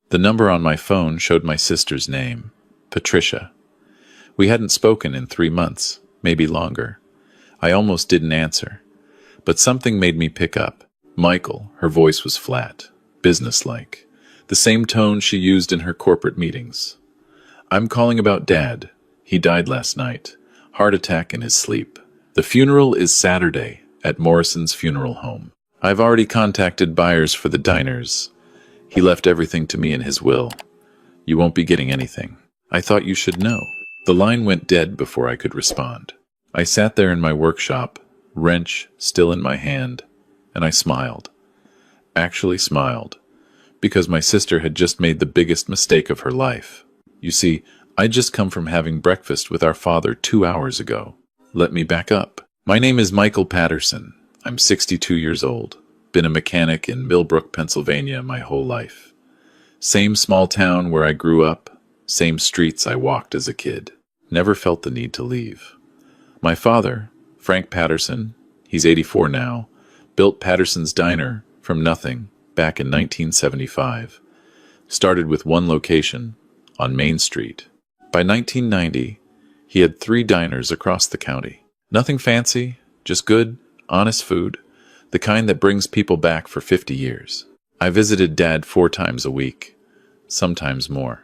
The number on my phone showed my sister's name, Patricia. We hadn't spoken in 3 months, maybe longer. I almost didn't answer, but something made me pick up. Michael, her voice was flat, businesslike, the same tone she used in her corporate meetings. I'm calling about Dad. He died last night. Heart attack in his sleep. The funeral is Saturday at Morrison's funeral home. I've already contacted buyers for the diners. He left everything to me in his will. You won't be getting anything. I thought you should know. The line went dead before I could respond. I sat there in my workshop, wrench still in my hand, and I smiled. Actually smiled, because my sister had just made the biggest mistake of her life. You see, I'd just come from having breakfast with our father 2 hours ago. Let me back up. My name is Michael Patterson. I'm 62 years old. Been a mechanic in Millbrook, Pennsylvania my whole life. Same small town where I grew up, same streets I walked as a kid. Never felt the need to leave. My father, Frank Patterson, he's 84 now, built Patterson's Diner from nothing back in 1975. Started with one location, on Main Street. By 1990, he had 3 diners across the county. Nothing fancy, just good, honest food, the kind that brings people back for 50 years. I visited Dad 4 times a week, sometimes more.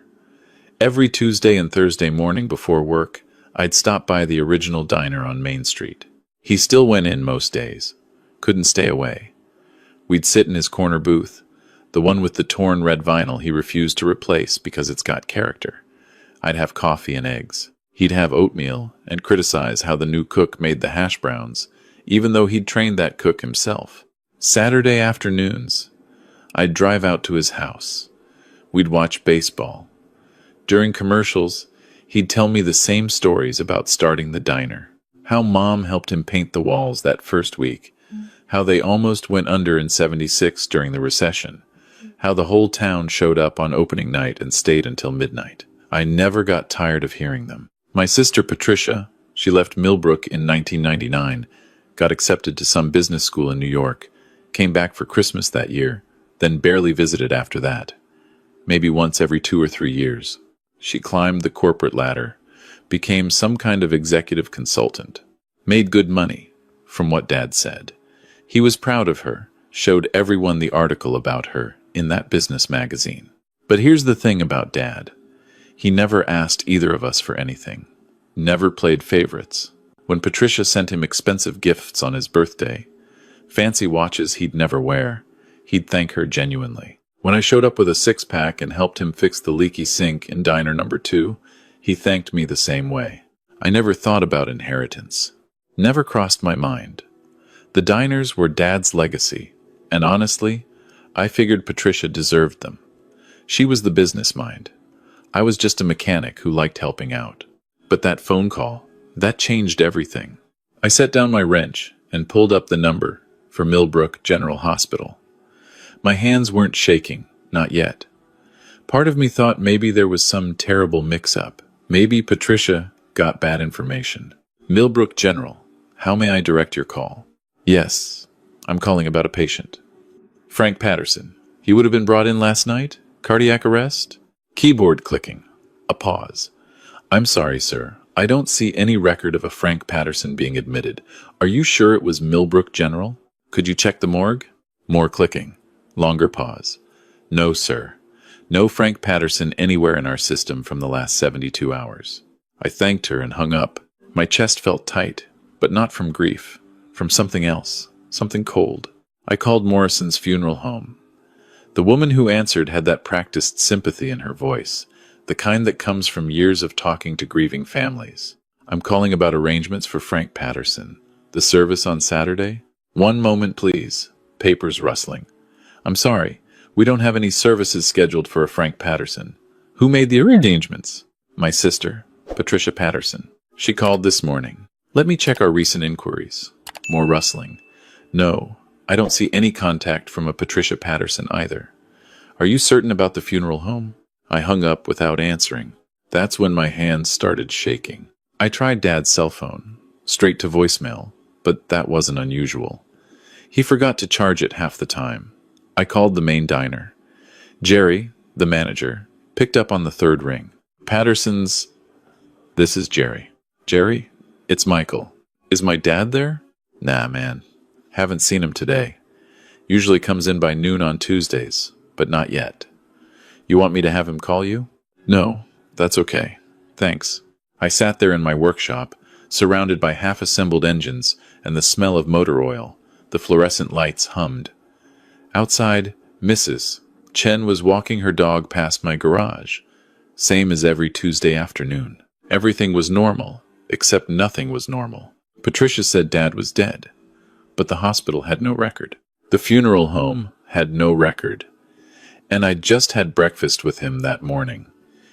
Every Tuesday and Thursday morning before work, I'd stop by the original diner on Main Street. He still went in most days, couldn't stay away. We'd sit in his corner booth, the one with the torn red vinyl he refused to replace because it's got character. I'd have coffee and eggs. He'd have oatmeal and criticize how the new cook made the hash browns, even though he'd trained that cook himself. Saturday afternoons, I'd drive out to his house. We'd watch baseball. During commercials, he'd tell me the same stories about starting the diner. How Mom helped him paint the walls that first week. How they almost went under in '76 during the recession. How the whole town showed up on opening night and stayed until midnight. I never got tired of hearing them. My sister Patricia, she left Millbrook in 1999, got accepted to some business school in New York, came back for Christmas that year, then barely visited after that. Maybe once every 2 or 3 years. She climbed the corporate ladder, became some kind of executive consultant, made good money, from what Dad said. He was proud of her, showed everyone the article about her in that business magazine. But here's the thing about Dad. He never asked either of us for anything. Never played favorites. When Patricia sent him expensive gifts on his birthday, fancy watches he'd never wear, he'd thank her genuinely. When I showed up with a 6-pack and helped him fix the leaky sink in diner number 2, he thanked me the same way. I never thought about inheritance. Never crossed my mind. The diners were Dad's legacy, and honestly, I figured Patricia deserved them. She was the business mind. I was just a mechanic who liked helping out. But that phone call, that changed everything. I set down my wrench and pulled up the number for Millbrook General Hospital. My hands weren't shaking, not yet. Part of me thought maybe there was some terrible mix-up. Maybe Patricia got bad information. Millbrook General, how may I direct your call? Yes, I'm calling about a patient. Frank Patterson. He would have been brought in last night? Cardiac arrest? Keyboard clicking. A pause. I'm sorry, sir. I don't see any record of a Frank Patterson being admitted. Are you sure it was Millbrook General? Could you check the morgue? More clicking. Longer pause. No, sir. No Frank Patterson anywhere in our system from the last 72 hours. I thanked her and hung up. My chest felt tight, but not from grief. From something else. Something cold. I called Morrison's funeral home. The woman who answered had that practiced sympathy in her voice, the kind that comes from years of talking to grieving families. I'm calling about arrangements for Frank Patterson. The service on Saturday? One moment, please. Papers rustling. I'm sorry, we don't have any services scheduled for a Frank Patterson. Who made the arrangements? My sister, Patricia Patterson. She called this morning. Let me check our recent inquiries. More rustling. No, I don't see any contact from a Patricia Patterson either. Are you certain about the funeral home? I hung up without answering. That's when my hands started shaking. I tried Dad's cell phone, straight to voicemail, but that wasn't unusual. He forgot to charge it half the time. I called the main diner. Jerry, The manager picked up on the third ring. Patterson's. This is Jerry. Jerry? It's Michael. Is my dad there? Nah, man. Haven't seen him today. Usually comes in by noon on Tuesdays, but not yet. You want me to have him call you? No, that's okay. Thanks. I sat there in my workshop, surrounded by half-assembled engines and the smell of motor oil. The fluorescent lights hummed. Outside, Mrs. Chen was walking her dog past my garage. Same as every Tuesday afternoon. Everything was normal, except nothing was normal. Patricia said Dad was dead, but the hospital had no record. The funeral home had no record. And I'd just had breakfast with him that morning.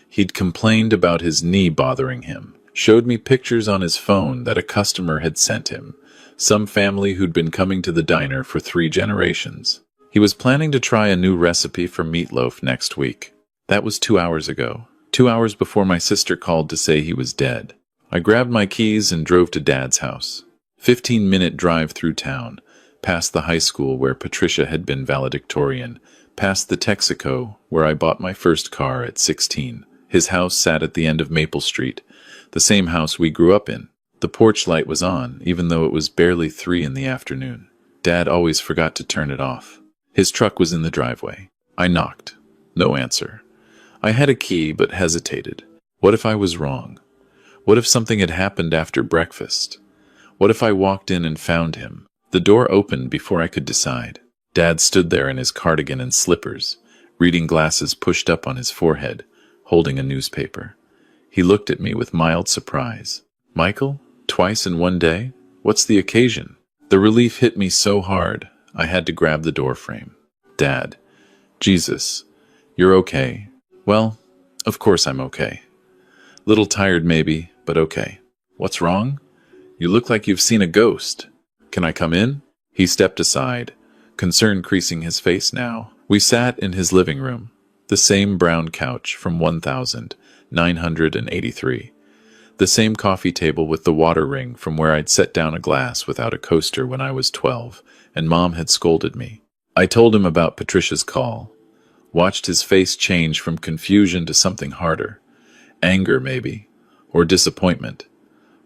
He'd complained about his knee bothering him, showed me pictures on his phone that a customer had sent him, some family who'd been coming to the diner for 3 generations. He was planning to try a new recipe for meatloaf next week. That was 2 hours ago, 2 hours before my sister called to say he was dead. I grabbed my keys and drove to Dad's house. 15-minute drive through town, past the high school where Patricia had been valedictorian, past the Texaco where I bought my first car at 16. His house sat at the end of Maple Street, the same house we grew up in. The porch light was on, even though it was barely 3 in the afternoon. Dad always forgot to turn it off. His truck was in the driveway. I knocked. No answer. I had a key, but hesitated. What if I was wrong? What if something had happened after breakfast? What if I walked in and found him? The door opened before I could decide. Dad stood there in his cardigan and slippers, reading glasses pushed up on his forehead, holding a newspaper. He looked at me with mild surprise. Michael? Twice in one day? What's the occasion? The relief hit me so hard, I had to grab the door frame. Dad. Jesus. You're okay. Well, of course I'm okay. Little tired maybe, but okay. What's wrong? You look like you've seen a ghost. Can I come in? He stepped aside, concern creasing his face now. We sat in his living room, the same brown couch from 1983. The same coffee table with the water ring from where I'd set down a glass without a coaster when I was 12, and Mom had scolded me. I told him about Patricia's call, watched his face change from confusion to something harder. Anger, maybe, or disappointment.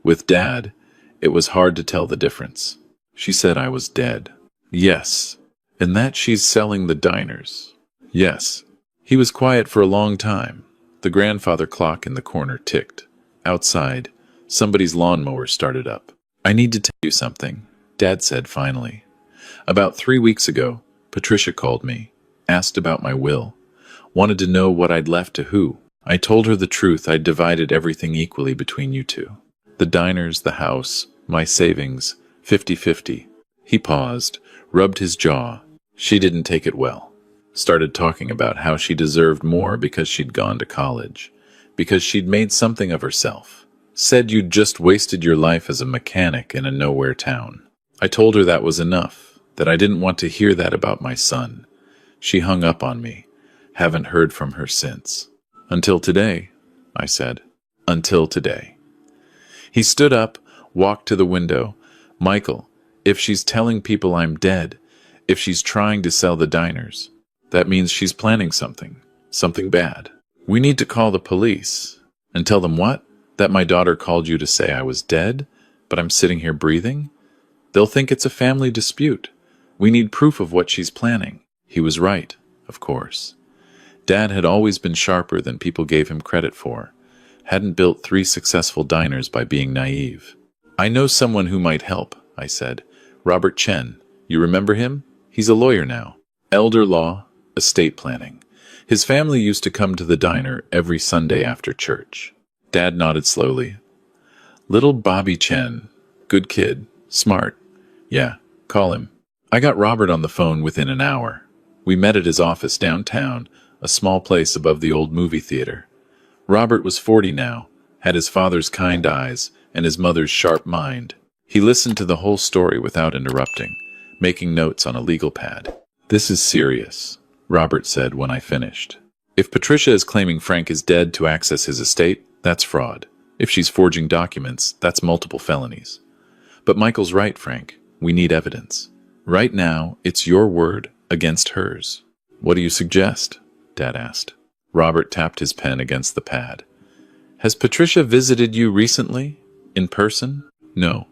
With Dad, it was hard to tell the difference. She said I was dead. Yes. And that she's selling the diners. Yes. He was quiet for a long time. The grandfather clock in the corner ticked. Outside, somebody's lawnmower started up. I need to tell you something, Dad said finally. About 3 weeks ago, Patricia called me, asked about my will, wanted to know what I'd left to who. I told her the truth. I'd divided everything equally between you two. The diners, the house, my savings, 50-50. He paused, rubbed his jaw. She didn't take it well. Started talking about how she deserved more because she'd gone to college, because she'd made something of herself. Said you'd just wasted your life as a mechanic in a nowhere town. I told her that was enough, that I didn't want to hear that about my son. She hung up on me. Haven't heard from her since. Until today, I said. Until today. He stood up, walked to the window. Michael, if she's telling people I'm dead, if she's trying to sell the diners, that means she's planning something bad. We need to call the police. And tell them what? That my daughter called you to say I was dead, but I'm sitting here breathing? They'll think it's a family dispute. We need proof of what she's planning. He was right, of course. Dad had always been sharper than people gave him credit for. Hadn't built 3 successful diners by being naive. I know someone who might help, I said. Robert Chen. You remember him? He's a lawyer now. Elder law, estate planning. His family used to come to the diner every Sunday after church. Dad nodded slowly. Little Bobby Chen. Good kid. Smart. Yeah, call him. I got Robert on the phone within an hour. We met at his office downtown, a small place above the old movie theater. Robert was 40 now, had his father's kind eyes and his mother's sharp mind. He listened to the whole story without interrupting, making notes on a legal pad. This is serious, Robert said when I finished. If Patricia is claiming Frank is dead to access his estate, that's fraud. If she's forging documents, that's multiple felonies. But Michael's right, Frank. We need evidence. Right now, it's your word against hers. What do you suggest? Dad asked. Robert tapped his pen against the pad. Has Patricia visited you recently? In person? No.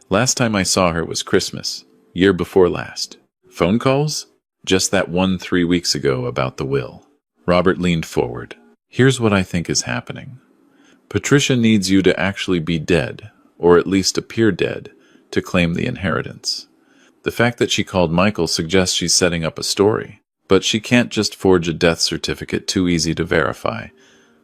Last time I saw her was Christmas, year before last. Phone calls? Just that one 3 weeks ago about the will. Robert leaned forward. Here's what I think is happening. Patricia needs you to actually be dead, or at least appear dead, to claim the inheritance. The fact that she called Michael suggests she's setting up a story, but she can't just forge a death certificate too easy to verify.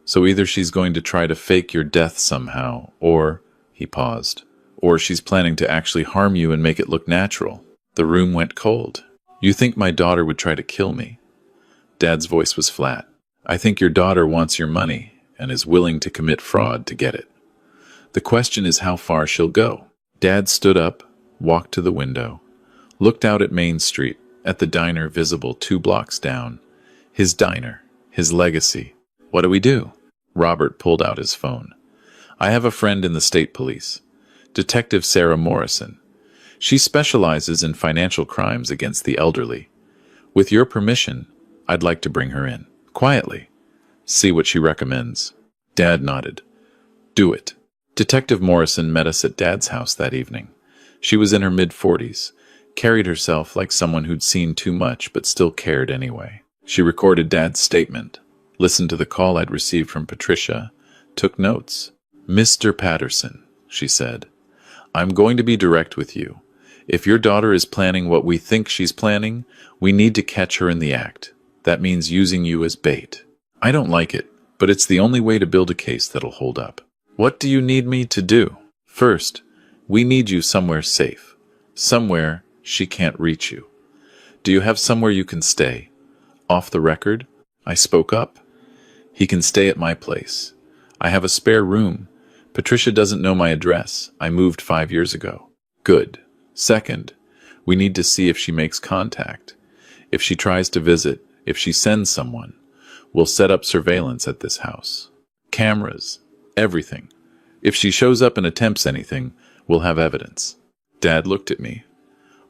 So either she's going to try to fake your death somehow, or, he paused, or she's planning to actually harm you and make it look natural. The room went cold. You think my daughter would try to kill me? Dad's voice was flat. I think your daughter wants your money and is willing to commit fraud to get it. The question is how far she'll go. Dad stood up, walked to the window, looked out at Main Street, at the diner visible 2 blocks down. His diner, his legacy. What do we do? Robert pulled out his phone. I have a friend in the state police, Detective Sarah Morrison. She specializes in financial crimes against the elderly. With your permission, I'd like to bring her in, quietly. See what she recommends. Dad nodded. Do it. Detective Morrison met us at Dad's house that evening. She was in her mid-40s, carried herself like someone who'd seen too much but still cared anyway. She recorded Dad's statement, listened to the call I'd received from Patricia, took notes. Mr. Patterson, she said, I'm going to be direct with you. If your daughter is planning what we think she's planning, we need to catch her in the act. That means using you as bait. I don't like it, but it's the only way to build a case that'll hold up. What do you need me to do? First, we need you somewhere safe. Somewhere she can't reach you. Do you have somewhere you can stay? Off the record? I spoke up. He can stay at my place. I have a spare room. Patricia doesn't know my address. I moved 5 years ago. Good. Second, we need to see if she makes contact. If she tries to visit, if she sends someone, we'll set up surveillance at this house. Cameras, everything. If she shows up and attempts anything, we'll have evidence. Dad looked at me.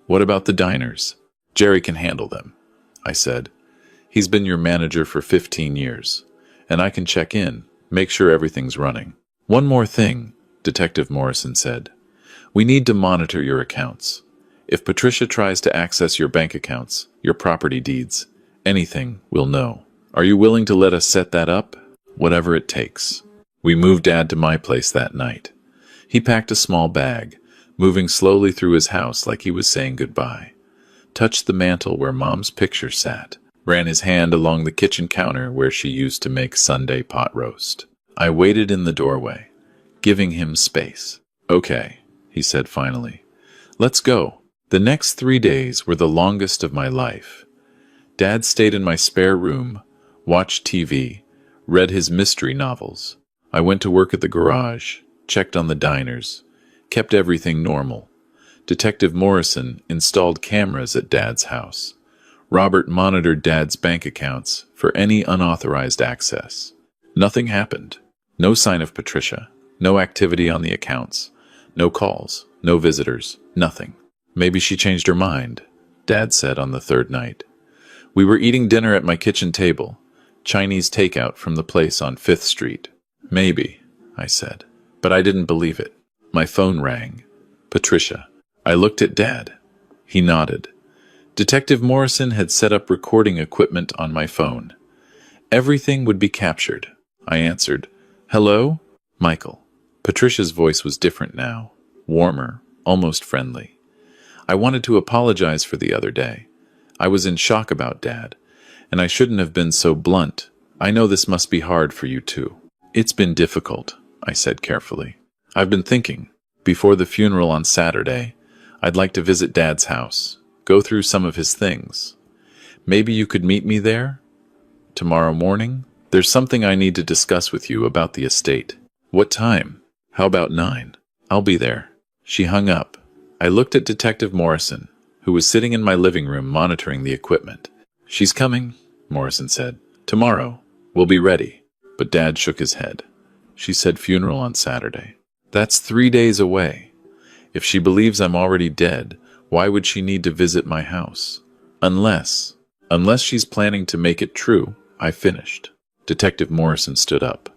What about the diners? Jerry can handle them, I said. He's been your manager for 15 years, and I can check in, make sure everything's running. One more thing, Detective Morrison said. We need to monitor your accounts. If Patricia tries to access your bank accounts, your property deeds, anything, we'll know. Are you willing to let us set that up? Whatever it takes. We moved Dad to my place that night. He packed a small bag, moving slowly through his house like he was saying goodbye. Touched the mantel where Mom's picture sat. Ran his hand along the kitchen counter where she used to make Sunday pot roast. I waited in the doorway, giving him space. Okay, he said finally. Let's go. The next 3 days were the longest of my life. Dad stayed in my spare room, watched TV, read his mystery novels. I went to work at the garage, checked on the diners, kept everything normal. Detective Morrison installed cameras at Dad's house. Robert monitored Dad's bank accounts for any unauthorized access. Nothing happened. No sign of Patricia. No activity on the accounts. No calls. No visitors. Nothing. Maybe she changed her mind, Dad said on the 3rd night. We were eating dinner at my kitchen table, Chinese takeout from the place on 5th Street. Maybe, I said, but I didn't believe it. My phone rang. Patricia. I looked at Dad. He nodded. Detective Morrison had set up recording equipment on my phone. Everything would be captured. I answered. Hello? Michael. Patricia's voice was different now, warmer, almost friendly. I wanted to apologize for the other day. I was in shock about Dad, and I shouldn't have been so blunt. I know this must be hard for you too. It's been difficult, I said carefully. I've been thinking, before the funeral on Saturday, I'd like to visit Dad's house, go through some of his things. Maybe you could meet me there? Tomorrow morning? There's something I need to discuss with you about the estate. What time? How about 9? I'll be there. She hung up. I looked at Detective Morrison, who was sitting in my living room monitoring the equipment. She's coming, Morrison said. Tomorrow. We'll be ready. But Dad shook his head. She said funeral on Saturday. That's 3 days away. If she believes I'm already dead, why would she need to visit my house? Unless she's planning to make it true, I finished. Detective Morrison stood up.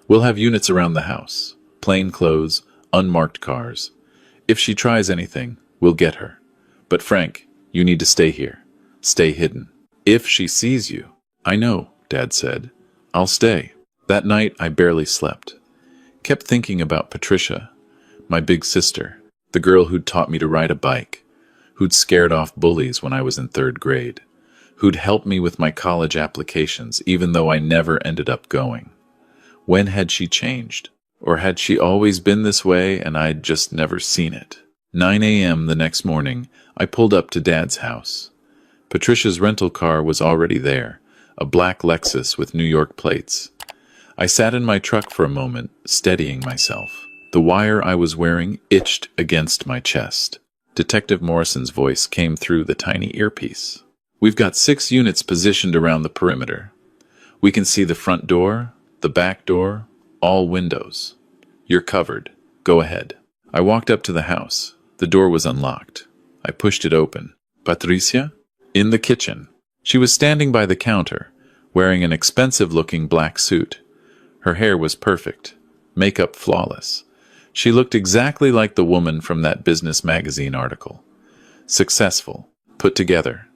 We'll have units around the house. Plain clothes, unmarked cars. If she tries anything, we'll get her. But Frank, you need to stay here. Stay hidden. If she sees you. I know, Dad said. I'll stay. That night, I barely slept. Kept thinking about Patricia, my big sister, the girl who'd taught me to ride a bike, who'd scared off bullies when I was in 3rd grade, who'd helped me with my college applications even though I never ended up going. When had she changed? Or had she always been this way and I'd just never seen it? 9 a.m. the next morning, I pulled up to Dad's house. Patricia's rental car was already there, a black Lexus with New York plates. I sat in my truck for a moment, steadying myself. The wire I was wearing itched against my chest. Detective Morrison's voice came through the tiny earpiece. We've got 6 units positioned around the perimeter. We can see the front door, the back door, all windows. You're covered. Go ahead. I walked up to the house. The door was unlocked. I pushed it open. Patricia? In the kitchen. She was standing by the counter, wearing an expensive-looking black suit. Her hair was perfect, makeup flawless. She looked exactly like the woman from that business magazine article. Successful, put together.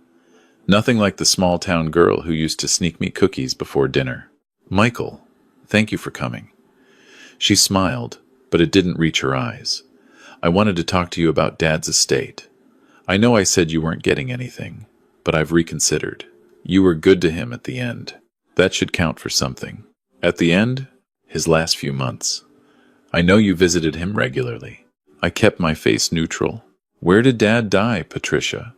Nothing like the small-town girl who used to sneak me cookies before dinner. Michael, thank you for coming. She smiled, but it didn't reach her eyes. I wanted to talk to you about Dad's estate. I know I said you weren't getting anything, but I've reconsidered. You were good to him at the end. That should count for something. At the end, his last few months. I know you visited him regularly. I kept my face neutral. Where did Dad die, Patricia?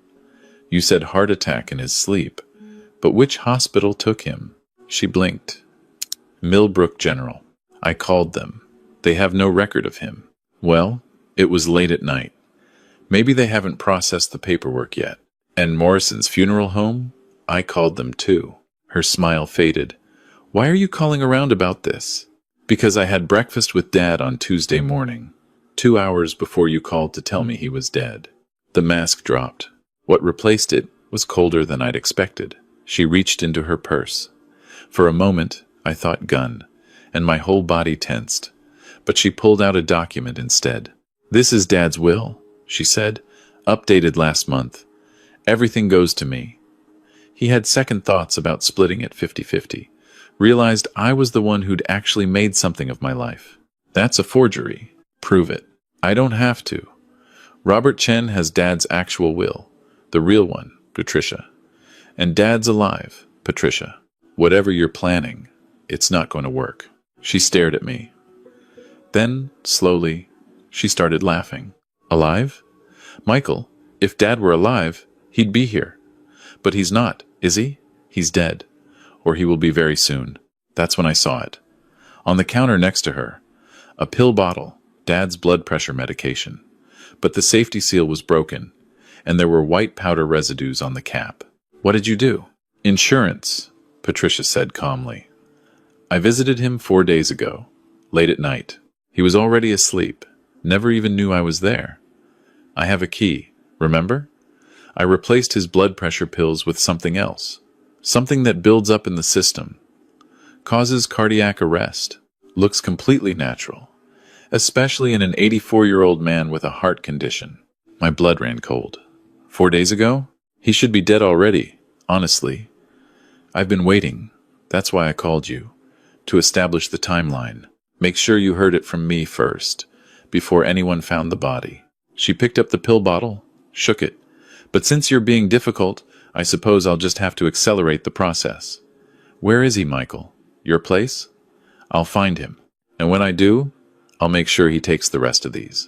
You said heart attack in his sleep. But which hospital took him? She blinked. Millbrook General. I called them. They have no record of him. Well, it was late at night. Maybe they haven't processed the paperwork yet. And Morrison's funeral home? I called them too. Her smile faded. Why are you calling around about this? Because I had breakfast with Dad on Tuesday morning, 2 hours before you called to tell me he was dead. The mask dropped. What replaced it was colder than I'd expected. She reached into her purse. For a moment, I thought gun, and my whole body tensed. But she pulled out a document instead. This is Dad's will, she said, updated last month. Everything goes to me. He had second thoughts about splitting it 50-50. Realized I was the one who'd actually made something of my life. That's a forgery. Prove it. I don't have to. Robert Chen has Dad's actual will. The real one, Patricia. And Dad's alive, Patricia. Whatever you're planning, it's not going to work. She stared at me. Then, slowly, she started laughing. Alive? Michael, if Dad were alive, he'd be here. But he's not, is he? He's dead. Or he will be very soon. That's when I saw it. On the counter next to her, a pill bottle, Dad's blood pressure medication. But the safety seal was broken, and there were white powder residues on the cap. What did you do? Insurance, Patricia said calmly. I visited him 4 days ago, late at night. He was already asleep, never even knew I was there. I have a key, remember? I replaced his blood pressure pills with something else. Something that builds up in the system, causes cardiac arrest, looks completely natural, especially in an 84-year-old man with a heart condition. My blood ran cold. 4 days ago? He should be dead already, honestly. I've been waiting. That's why I called you, to establish the timeline. Make sure you heard it from me first, before anyone found the body. She picked up the pill bottle, shook it. But since you're being difficult, I suppose I'll just have to accelerate the process. Where is he, Michael? Your place? I'll find him. And when I do, I'll make sure he takes the rest of these.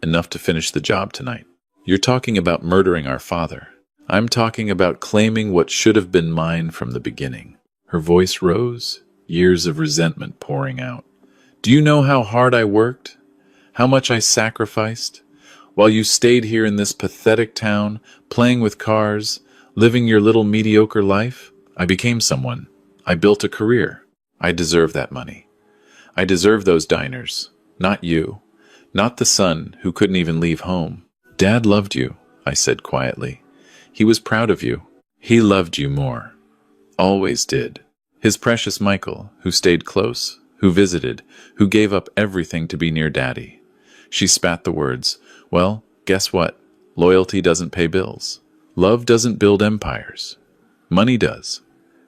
Enough to finish the job tonight. You're talking about murdering our father. I'm talking about claiming what should have been mine from the beginning. Her voice rose, years of resentment pouring out. Do you know how hard I worked? How much I sacrificed? While you stayed here in this pathetic town, playing with cars, living your little mediocre life, I became someone. I built a career. I deserve that money. I deserve those diners, not you, not the son who couldn't even leave home. Dad loved you, I said quietly. He was proud of you. He loved you more. Always did. His precious Michael, who stayed close, who visited, who gave up everything to be near Daddy. She spat the words. Well, guess what? Loyalty doesn't pay bills. Love doesn't build empires. Money does.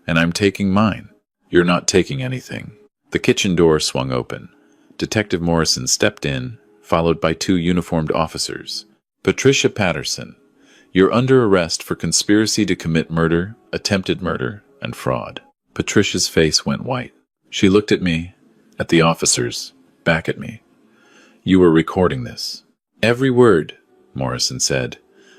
And I'm taking mine. You're not taking anything. The kitchen door swung open. Detective Morrison stepped in, followed by 2 uniformed officers. Patricia Patterson, you're under arrest for conspiracy to commit murder, attempted murder, and fraud. Patricia's face went white. She looked at me, at the officers, back at me. You were recording this. Every word, Morrison said.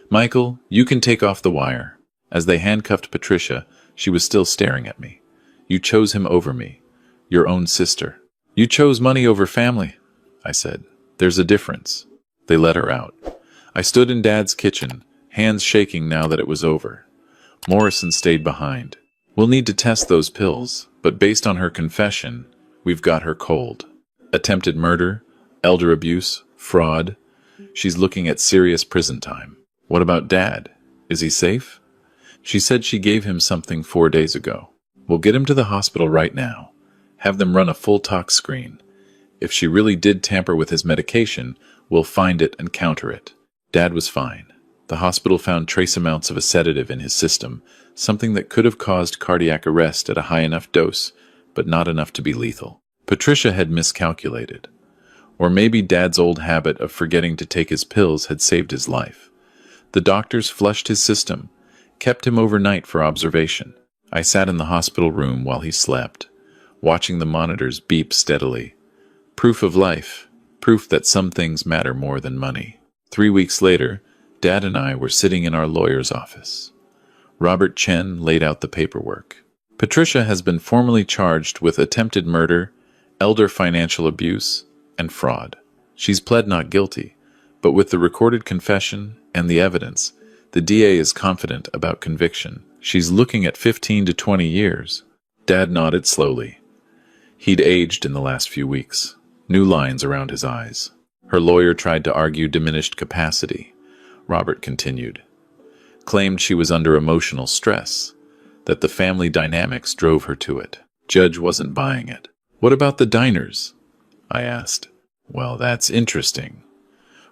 Michael, you can take off the wire. As they handcuffed Patricia, she was still staring at me. You chose him over me. Your own sister. You chose money over family, I said. There's a difference. They let her out. I stood in Dad's kitchen, hands shaking now that it was over. Morrison stayed behind. We'll need to test those pills, but based on her confession, we've got her cold. Attempted murder, elder abuse, fraud. She's looking at serious prison time. What about Dad? Is he safe? She said she gave him something 4 days ago. We'll get him to the hospital right now. Have them run a full tox screen. If she really did tamper with his medication, we'll find it and counter it. Dad was fine. The hospital found trace amounts of a sedative in his system, something that could have caused cardiac arrest at a high enough dose, but not enough to be lethal. Patricia had miscalculated. Or maybe Dad's old habit of forgetting to take his pills had saved his life. The doctors flushed his system, kept him overnight for observation. I sat in the hospital room while he slept, watching the monitors beep steadily. Proof of life, proof that some things matter more than money. 3 weeks later, Dad and I were sitting in our lawyer's office. Robert Chen laid out the paperwork. Patricia has been formally charged with attempted murder, elder financial abuse, and fraud. She's pled not guilty, but with the recorded confession and the evidence, the DA is confident about conviction. She's looking at 15 to 20 years. Dad nodded slowly. He'd aged in the last few weeks, new lines around his eyes. Her lawyer tried to argue diminished capacity. Robert continued. Claimed she was under emotional stress, that the family dynamics drove her to it. Judge wasn't buying it. What about the diners? I asked. Well, that's interesting.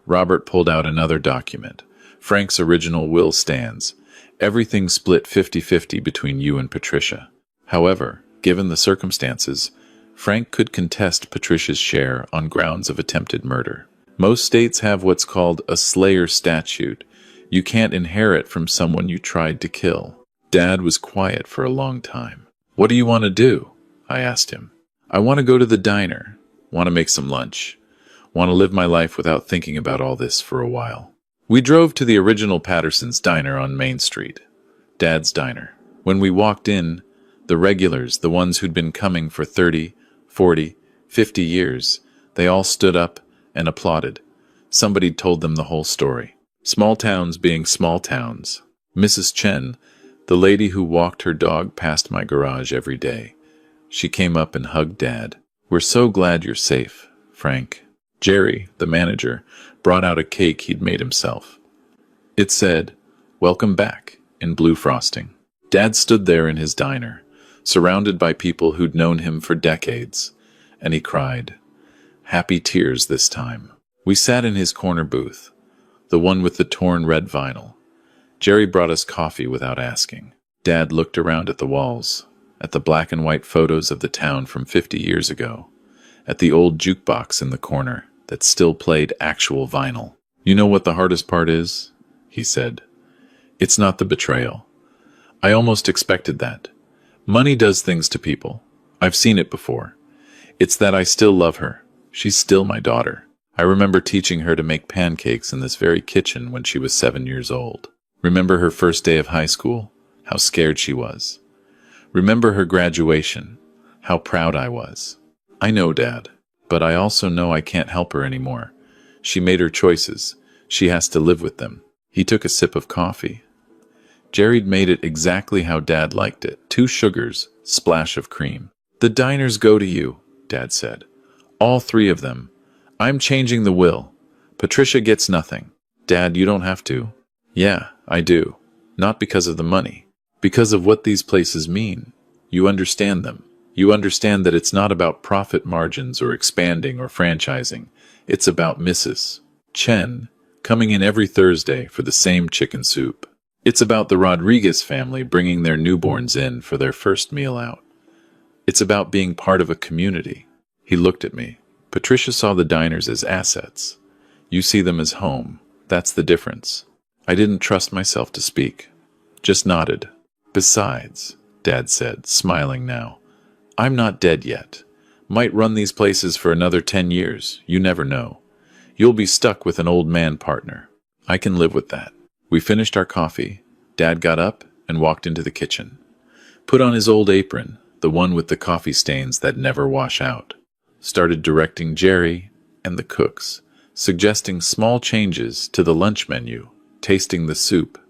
Robert pulled out another document. Frank's original will stands. Everything split 50-50 between you and Patricia. However, given the circumstances, Frank could contest Patricia's share on grounds of attempted murder. Most states have what's called a slayer statute. You can't inherit from someone you tried to kill. Dad was quiet for a long time. What do you want to do? I asked him. I want to go to the diner. Want to make some lunch. Want to live my life without thinking about all this for a while. We drove to the original Patterson's Diner on Main Street. Dad's diner. When we walked in, the regulars, the ones who'd been coming for 30, 40, 50 years, they all stood up and applauded. Somebody told them the whole story. Small towns being small towns. Mrs. Chen, the lady who walked her dog past my garage every day. She came up and hugged Dad. We're so glad you're safe, Frank. Jerry, the manager, brought out a cake he'd made himself. It said, "Welcome back," in blue frosting. Dad stood there in his diner, surrounded by people who'd known him for decades, and he cried. Happy tears this time. We sat in his corner booth, the one with the torn red vinyl. Jerry brought us coffee without asking. Dad looked around at the walls, at the black and white photos of the town from 50 years ago, at the old jukebox in the corner that still played actual vinyl. You know what the hardest part is? He said. It's not the betrayal. I almost expected that. Money does things to people. I've seen it before. It's that I still love her. She's still my daughter. I remember teaching her to make pancakes in this very kitchen when she was 7 years old. Remember her first day of high school? How scared she was. Remember her graduation? How proud I was. I know, Dad, but I also know I can't help her anymore. She made her choices. She has to live with them. He took a sip of coffee. Jerry'd made it exactly how Dad liked it. 2 sugars, splash of cream. The diners go to you, Dad said. All 3 of them. I'm changing the will. Patricia gets nothing. Dad, you don't have to. Yeah, I do. Not because of the money. Because of what these places mean. You understand them. You understand that it's not about profit margins or expanding or franchising. It's about Mrs. Chen coming in every Thursday for the same chicken soup. It's about the Rodriguez family bringing their newborns in for their first meal out. It's about being part of a community. He looked at me. Patricia saw the diners as assets. You see them as home. That's the difference. I didn't trust myself to speak. Just nodded. Besides, Dad said, smiling now, I'm not dead yet. Might run these places for another 10 years. You never know. You'll be stuck with an old man partner. I can live with that. We finished our coffee. Dad got up and walked into the kitchen. Put on his old apron, the one with the coffee stains that never wash out. Started directing Jerry and the cooks, suggesting small changes to the lunch menu, tasting the soup,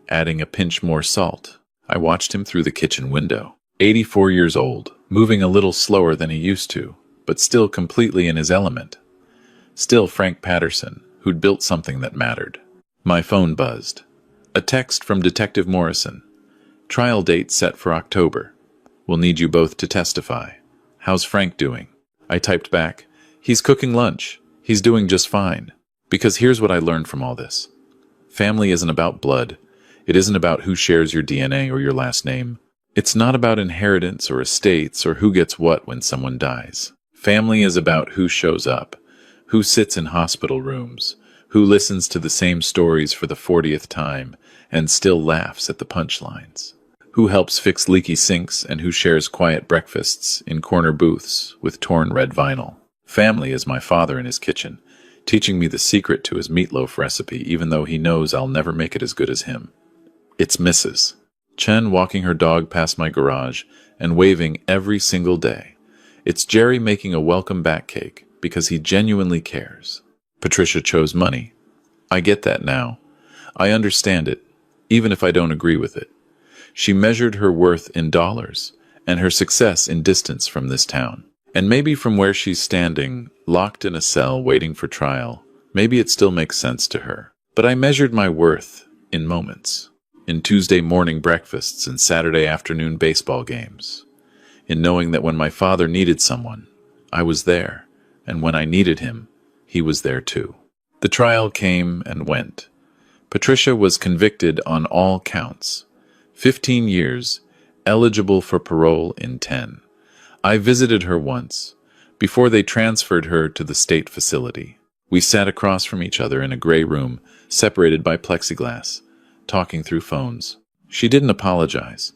adding a pinch more salt. I watched him through the kitchen window. 84 years old, moving a little slower than he used to, but still completely in his element. Still Frank Patterson, who'd built something that mattered. My phone buzzed. A text from Detective Morrison. Trial date set for October. We'll need you both to testify. How's Frank doing? I typed back, he's cooking lunch. He's doing just fine. Because here's what I learned from all this. Family isn't about blood. It isn't about who shares your DNA or your last name. It's not about inheritance or estates or who gets what when someone dies. Family is about who shows up, who sits in hospital rooms, who listens to the same stories for the 40th time and still laughs at the punchlines, who helps fix leaky sinks and who shares quiet breakfasts in corner booths with torn red vinyl. Family is my father in his kitchen, teaching me the secret to his meatloaf recipe even though he knows I'll never make it as good as him. It's Mrs. Chen walking her dog past my garage and waving every single day. It's Jerry making a welcome back cake because he genuinely cares. Patricia chose money. I get that now. I understand it, even if I don't agree with it. She measured her worth in dollars and her success in distance from this town. And maybe from where she's standing, locked in a cell waiting for trial, maybe it still makes sense to her. But I measured my worth in moments. In Tuesday morning breakfasts and Saturday afternoon baseball games. In knowing that when my father needed someone, I was there, and when I needed him, he was there too. The trial came and went. Patricia was convicted on all counts. 15 years, eligible for parole in 10. I visited her once, before they transferred her to the state facility. We sat across from each other in a gray room, separated by plexiglass, talking through phones. She didn't apologize.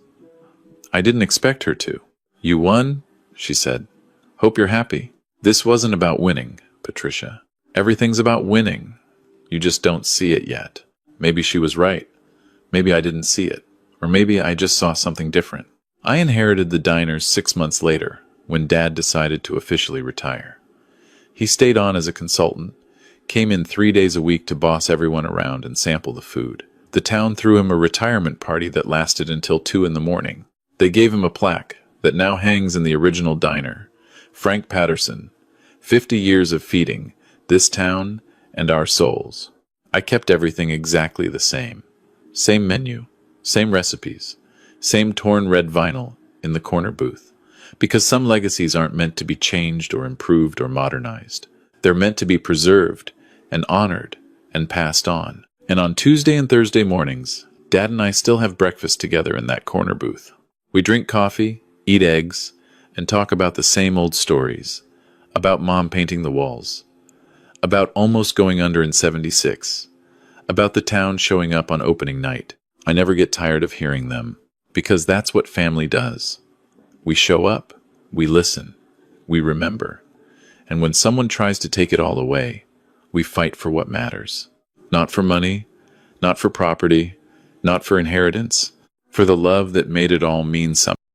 I didn't expect her to. You won, she said. Hope you're happy. This wasn't about winning, Patricia. Everything's about winning. You just don't see it yet. Maybe she was right. Maybe I didn't see it. Or maybe I just saw something different. I inherited the diners 6 months later, when Dad decided to officially retire. He stayed on as a consultant, came in 3 days a week to boss everyone around and sample the food. The town threw him a retirement party that lasted until 2 in the morning. They gave him a plaque that now hangs in the original diner. Frank Patterson, 50 years of feeding this town and our souls. I kept everything exactly the same. Same menu, same recipes, same torn red vinyl in the corner booth. Because some legacies aren't meant to be changed or improved or modernized. They're meant to be preserved and honored and passed on. And on Tuesday and Thursday mornings, Dad and I still have breakfast together in that corner booth. We drink coffee, eat eggs, and talk about the same old stories. About Mom painting the walls. About almost going under in '76. About the town showing up on opening night. I never get tired of hearing them, because that's what family does. We show up, we listen, we remember. And when someone tries to take it all away, we fight for what matters. Not for money, not for property, not for inheritance, for the love that made it all mean something.